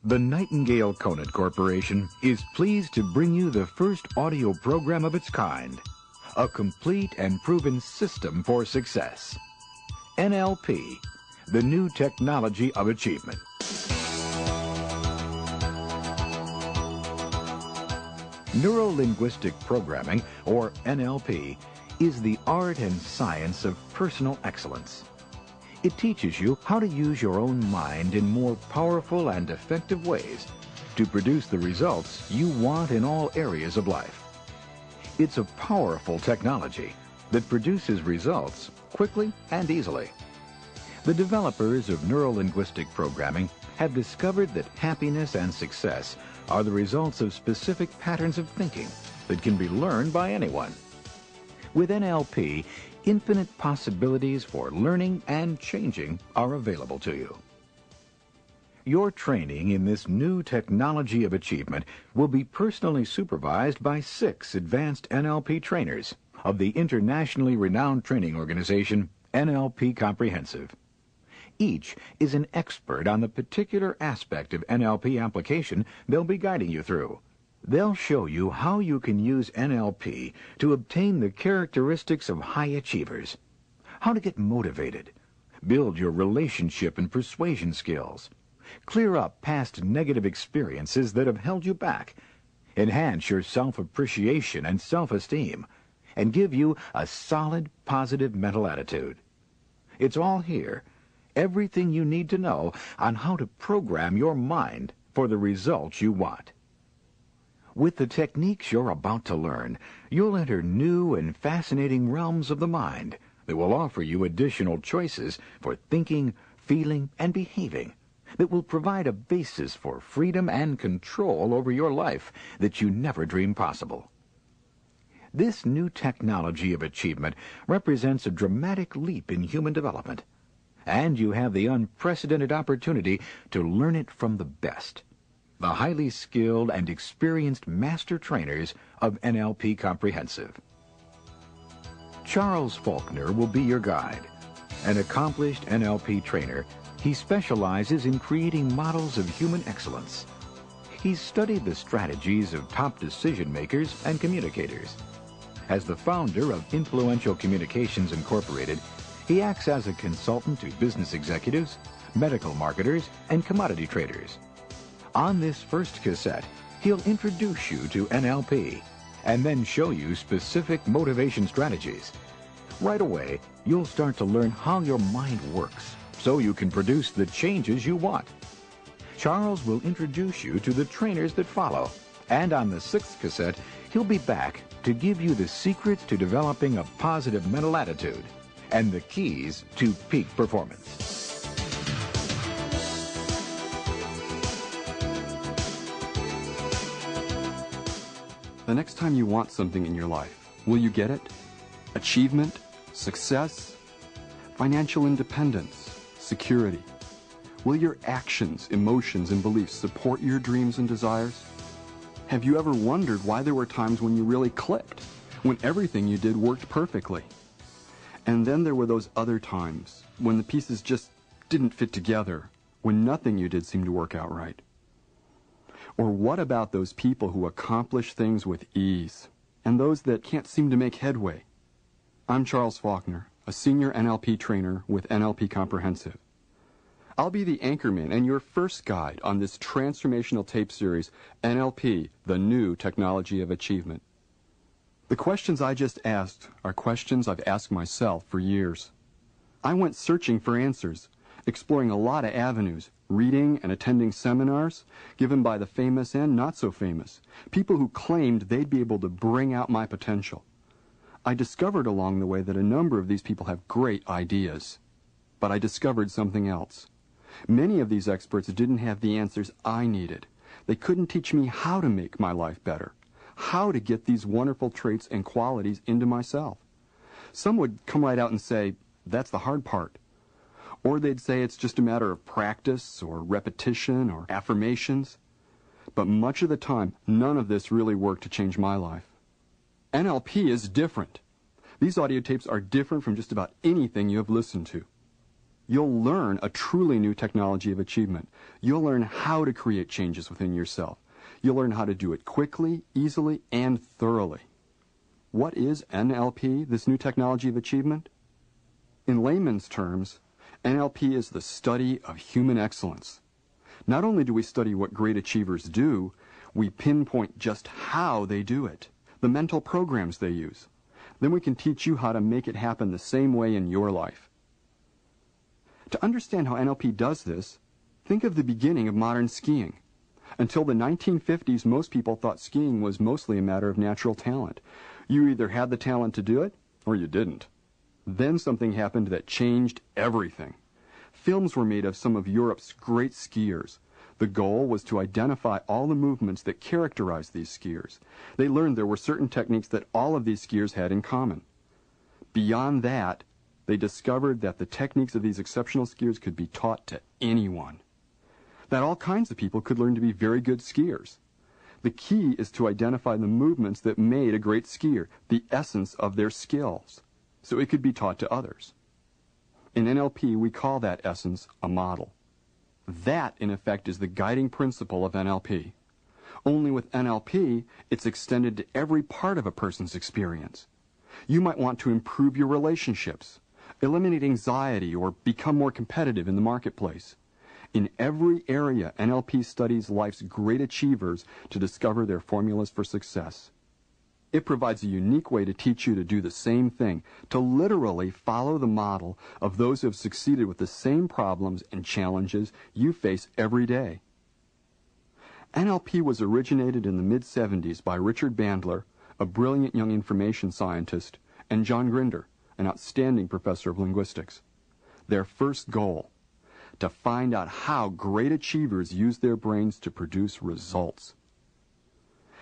The Nightingale Conant Corporation is pleased to bring you the first audio program of its kind, a complete and proven system for success. NLP, the new technology of achievement. Neuro-linguistic programming, or NLP, is the art and science of personal excellence. It teaches you how to use your own mind in more powerful and effective ways to produce the results you want in all areas of life. It's a powerful technology that produces results quickly and easily. The developers of neuro-linguistic programming have discovered that happiness and success are the results of specific patterns of thinking that can be learned by anyone. With NLP, infinite possibilities for learning and changing are available to you. Your training in this new technology of achievement will be personally supervised by 6 advanced NLP trainers of the internationally renowned training organization NLP Comprehensive. Each is an expert on the particular aspect of NLP application they'll be guiding you through. They'll show you how you can use NLP to obtain the characteristics of high achievers, how to get motivated, build your relationship and persuasion skills, clear up past negative experiences that have held you back, enhance your self-appreciation and self-esteem, and give you a solid, positive mental attitude. It's all here, everything you need to know on how to program your mind for the results you want. With the techniques you're about to learn, you'll enter new and fascinating realms of the mind that will offer you additional choices for thinking, feeling, and behaving that will provide a basis for freedom and control over your life that you never dreamed possible. This new technology of achievement represents a dramatic leap in human development, and you have the unprecedented opportunity to learn it from the best, the highly skilled and experienced master trainers of NLP Comprehensive. Charles Faulkner will be your guide. An accomplished NLP trainer, he specializes in creating models of human excellence. He's studied the strategies of top decision makers and communicators. As the founder of Influential Communications Incorporated, he acts as a consultant to business executives, medical marketers, and commodity traders. On this first cassette, he'll introduce you to NLP and then show you specific motivation strategies. Right away, you'll start to learn how your mind works so you can produce the changes you want. Charles will introduce you to the trainers that follow, and on the 6th cassette, he'll be back to give you the secrets to developing a positive mental attitude and the keys to peak performance. The next time you want something in your life, will you get it? Achievement, success, financial independence, security. Will your actions, emotions, and beliefs support your dreams and desires? Have you ever wondered why there were times when you really clicked, when everything you did worked perfectly? And then there were those other times when the pieces just didn't fit together, when nothing you did seemed to work out right. Or what about those people who accomplish things with ease, and those that can't seem to make headway? I'm Charles Faulkner, a senior NLP trainer with NLP Comprehensive. I'll be the anchorman and your first guide on this transformational tape series, NLP, the new technology of achievement. The questions I just asked are questions I've asked myself for years. I went searching for answers, exploring a lot of avenues, reading and attending seminars given by the famous and not so famous, people who claimed they'd be able to bring out my potential. I discovered along the way that a number of these people have great ideas, but I discovered something else. Many of these experts didn't have the answers I needed. They couldn't teach me how to make my life better, how to get these wonderful traits and qualities into myself. Some would come right out and say, that's the hard part. Or they'd say it's just a matter of practice or repetition or affirmations. But much of the time, none of this really worked to change my life. NLP is different. These audio tapes are different from just about anything you have listened to. You'll learn a truly new technology of achievement. You'll learn how to create changes within yourself. You'll learn how to do it quickly, easily, and thoroughly. What is NLP, this new technology of achievement? In layman's terms, NLP is the study of human excellence. Not only do we study what great achievers do, we pinpoint just how they do it, the mental programs they use. Then we can teach you how to make it happen the same way in your life. To understand how NLP does this, think of the beginning of modern skiing. Until the 1950s, most people thought skiing was mostly a matter of natural talent. You either had the talent to do it, or you didn't. Then something happened that changed everything. Films were made of some of Europe's great skiers. The goal was to identify all the movements that characterized these skiers. They learned there were certain techniques that all of these skiers had in common. Beyond that, they discovered that the techniques of these exceptional skiers could be taught to anyone. That all kinds of people could learn to be very good skiers. The key is to identify the movements that made a great skier, the essence of their skills, so it could be taught to others. In NLP, we call that essence a model. That, in effect, is the guiding principle of NLP. Only with NLP, it's extended to every part of a person's experience. You might want to improve your relationships, eliminate anxiety, or become more competitive in the marketplace. In every area, NLP studies life's great achievers to discover their formulas for success. It provides a unique way to teach you to do the same thing, to literally follow the model of those who have succeeded with the same problems and challenges you face every day. NLP was originated in the mid-70s by Richard Bandler, a brilliant young information scientist, and John Grinder, an outstanding professor of linguistics. Their first goal: to find out how great achievers use their brains to produce results.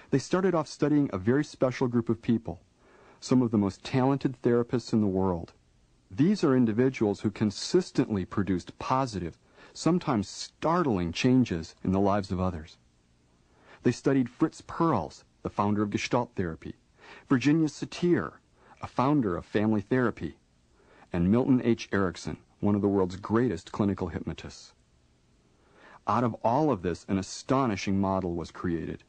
They started off studying a very special group of people, some of the most talented therapists in the world. These are individuals who consistently produced positive, sometimes startling changes in the lives of others. They studied Fritz Perls, the founder of Gestalt therapy, Virginia Satir, a founder of family therapy, and Milton H. Erickson, one of the world's greatest clinical hypnotists. Out of all of this, an astonishing model was created.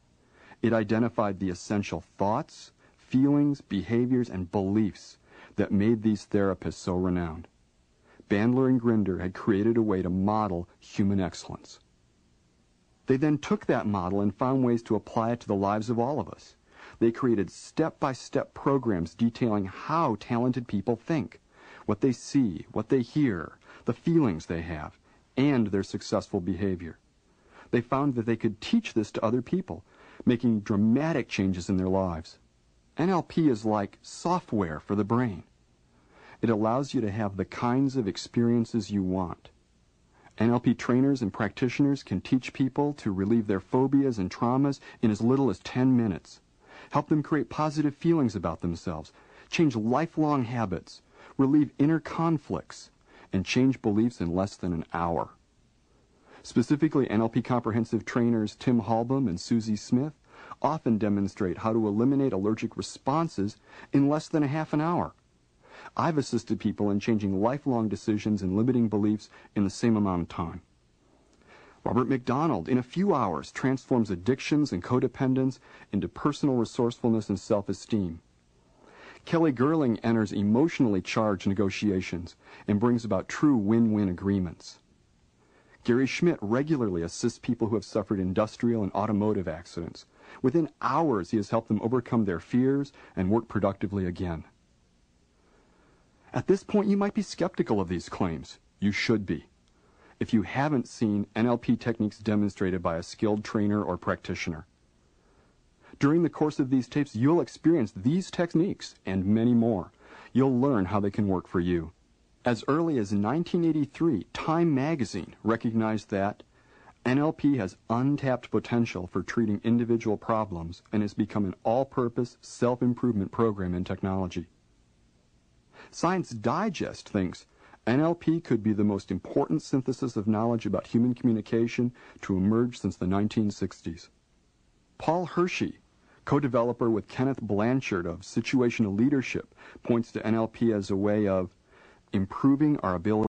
It identified the essential thoughts, feelings, behaviors, and beliefs that made these therapists so renowned. Bandler and Grinder had created a way to model human excellence. They then took that model and found ways to apply it to the lives of all of us. They created step-by-step programs detailing how talented people think, what they see, what they hear, the feelings they have, and their successful behavior. They found that they could teach this to other people, making dramatic changes in their lives. NLP is like software for the brain. It allows you to have the kinds of experiences you want. NLP trainers and practitioners can teach people to relieve their phobias and traumas in as little as 10 minutes, help them create positive feelings about themselves, change lifelong habits, relieve inner conflicts, and change beliefs in less than an hour. Specifically, NLP comprehensive trainers Tim Halbum and Susie Smith often demonstrate how to eliminate allergic responses in less than a half an hour. I've assisted people in changing lifelong decisions and limiting beliefs in the same amount of time. Robert McDonald, in a few hours, transforms addictions and codependence into personal resourcefulness and self-esteem. Kelly Gerling enters emotionally charged negotiations and brings about true win-win agreements. Gary Schmidt regularly assists people who have suffered industrial and automotive accidents. Within hours, he has helped them overcome their fears and work productively again. At this point, you might be skeptical of these claims. You should be, if you haven't seen NLP techniques demonstrated by a skilled trainer or practitioner. During the course of these tapes, you'll experience these techniques and many more. You'll learn how they can work for you. As early as 1983, Time magazine recognized that NLP has untapped potential for treating individual problems and has become an all-purpose self-improvement program in technology. Science Digest thinks NLP could be the most important synthesis of knowledge about human communication to emerge since the 1960s. Paul Hershey, co-developer with Kenneth Blanchard of Situational Leadership, points to NLP as a way of improving our ability